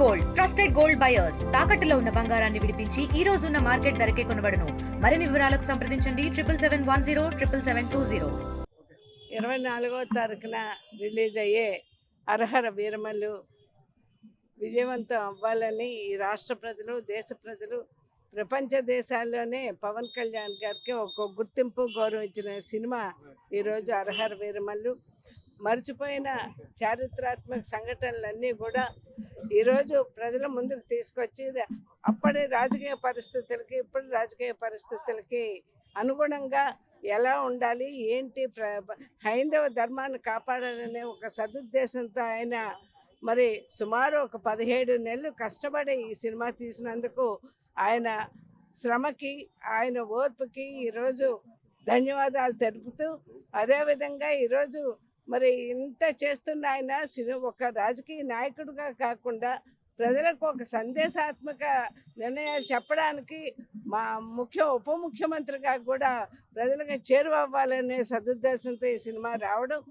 Gold trusted gold buyers తాకట్టులో ఉన్న బంగారాన్ని విడిపించి ఈ రోజు ఉన్న మార్కెట్ ధరకే కొనబడును. మరిన్ని వివరాలకు సంప్రదించండి 7771077720. 24వ తారీఖున రిలీజ్ అయ్యే హరహర వీరమల్లు విజయవంతం అవ్వాలని ఈ రాష్ట్ర ప్రజలు, దేశ ప్రజలు, ప్రపంచ దేశాల్లోనే పవన్ కళ్యాణ్ గారికి ఒక గుర్తింపు, గౌరవం ఇచ్చిన సినిమా ఈరోజు హరహర వీరమల్లు. మర్చిపోయిన చారిత్రాత్మక సంఘటనలన్నీ కూడా ఈరోజు ప్రజల ముందుకు తీసుకొచ్చి అప్పటి రాజకీయ పరిస్థితులకి, ఇప్పటి రాజకీయ పరిస్థితులకి అనుగుణంగా ఎలా ఉండాలి, ఏంటి, హైందవ ధర్మాన్ని కాపాడాలనే ఒక సదుద్దేశంతో ఆయన మరి సుమారు ఒక 17 నెలలు కష్టపడి ఈ సినిమా తీసినందుకు ఆయన శ్రమకి, ఆయన ఓర్పుకి ఈరోజు ధన్యవాదాలు తెలుపుతూ, అదేవిధంగా ఈరోజు మరి ఇంత చేస్తున్న ఆయన ఒక రాజకీయ నాయకుడిగా కాకుండా ప్రజలకు ఒక సందేశాత్మక నిర్ణయాలు చెప్పడానికి మా ఉప ముఖ్యమంత్రిగా కూడా ప్రజలకు చేరువవ్వాలనే సదుద్దేశంతో ఈ సినిమా రావడం,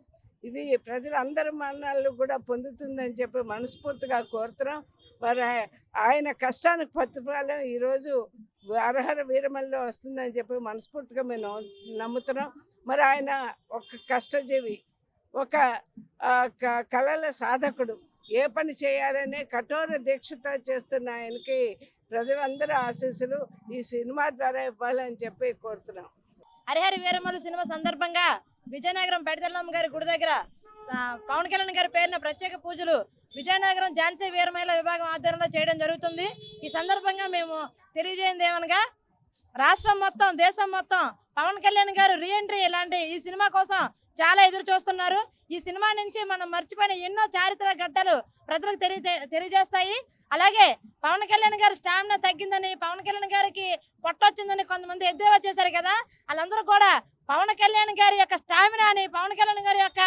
ఇది ప్రజలందరి మన్ననలు కూడా పొందుతుందని చెప్పి మనస్ఫూర్తిగా కోరుతున్నాం. మరి ఆయన కష్టానికి ప్రతిఫలం ఈరోజు హరహర వీరమల్లిలో వస్తుందని చెప్పి మనస్ఫూర్తిగా మేము నమ్ముతున్నాం. మరి ఆయన ఒక కష్టజీవి, ఒక కళల సాధకుడు, ఏ పని చేయాలనే కఠోర దీక్షతో చేస్తున్న ఆయనకి ప్రజలందరూ ఆశీస్సులు ఈ సినిమా ద్వారా ఇవ్వాలని చెప్పి కోరుతున్నాం. హరిహర వీరమల్లు సినిమా సందర్భంగా విజయనగరం పెడతల్లమ్మ గారి గుడి దగ్గర పవన్ కళ్యాణ్ గారి పేరున ప్రత్యేక పూజలు విజయనగరం ఝాన్సీ వీర మహిళా విభాగం ఆధ్వర్యంలో చేయడం జరుగుతుంది. ఈ సందర్భంగా మేము తెలియజేయండి ఏమనగా, రాష్ట్రం మొత్తం, దేశం మొత్తం పవన్ కళ్యాణ్ గారు రీఎంట్రీ ఇలాంటి ఈ సినిమా కోసం చాలా ఎదురు చూస్తున్నారు. ఈ సినిమా నుంచి మనం మర్చిపోయిన ఎన్నో చారిత్రక ఘట్టాలు ప్రజలకు తెలియజేస్తాయి. అలాగే పవన్ కళ్యాణ్ గారి స్టామినా తగ్గిందని, పవన్ కళ్యాణ్ గారికి పొట్టొచ్చిందని కొంతమంది ఎద్దేవా చేశారు కదా, వాళ్ళందరూ కూడా పవన్ కళ్యాణ్ గారి యొక్క స్టామినాని, పవన్ కళ్యాణ్ గారి యొక్క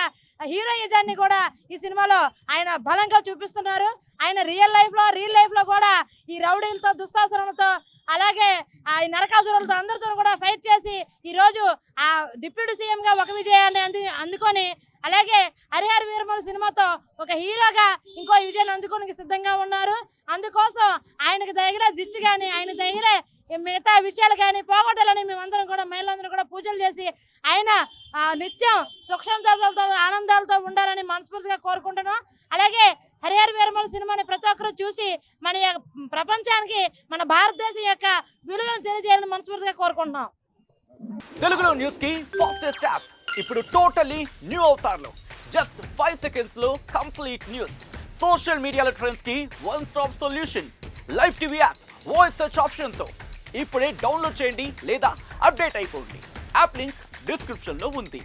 హీరోయిజాన్ని కూడా ఈ సినిమాలో ఆయన బలంగా చూపిస్తున్నారు. ఆయన రియల్ లైఫ్లో కూడా ఈ రౌడీలతో, దుస్సాసనలతో, అలాగే ఈ నరకాసురులతో అందరితో కూడా ఫైట్ చేసి ఈరోజు ఆ డిప్యూటీ సీఎంగా ఒక విజయాన్ని అందుకొని, అలాగే హరిహర వీరమల్లు సినిమాతో ఒక హీరోగా ఇంకో విజయాన్ని అందుకోనికి సిద్ధంగా ఉన్నారు. అందుకోసం ఆయనకు తగిన దిష్టి కానీ, ఆయన తగిన మిగతా విషయాలు కానీ పోగొట్టాలని మేమందరం కూడా, మహిళలందరూ కూడా పూజలు చేసి ఆయన నిత్యం సుఖ సంతోషాలతో, ఆనందాలతో ఉండాలని మనస్ఫూర్తిగా కోరుకుంటున్నాం. అలాగే హరిహర వీరమల్లు సినిమాని ప్రతి ఒక్కరూ చూసి మన ప్రపంచానికి, మన భారతదేశం యొక్క విలువను తెలియజేయాలని మనస్ఫూర్తిగా కోరుకుంటున్నాం. తెలుగులో న్యూస్ కి ఫాస్టెస్ట్ యాప్ ఇప్పుడు టోటల్లీ న్యూ అవతార్లో జస్ట్ 5 seconds లో కంప్లీట్ న్యూస్, సోషల్ మీడియాలో ట్రెండ్స్ కి one stop solution, live TV app, voice search option తో ఇప్పుడే డౌన్లోడ్ చేయండి లేదా అప్డేట్ అయిపోండి. యాప్ లింక్ డిస్క్రిప్షన్ లో ఉంది.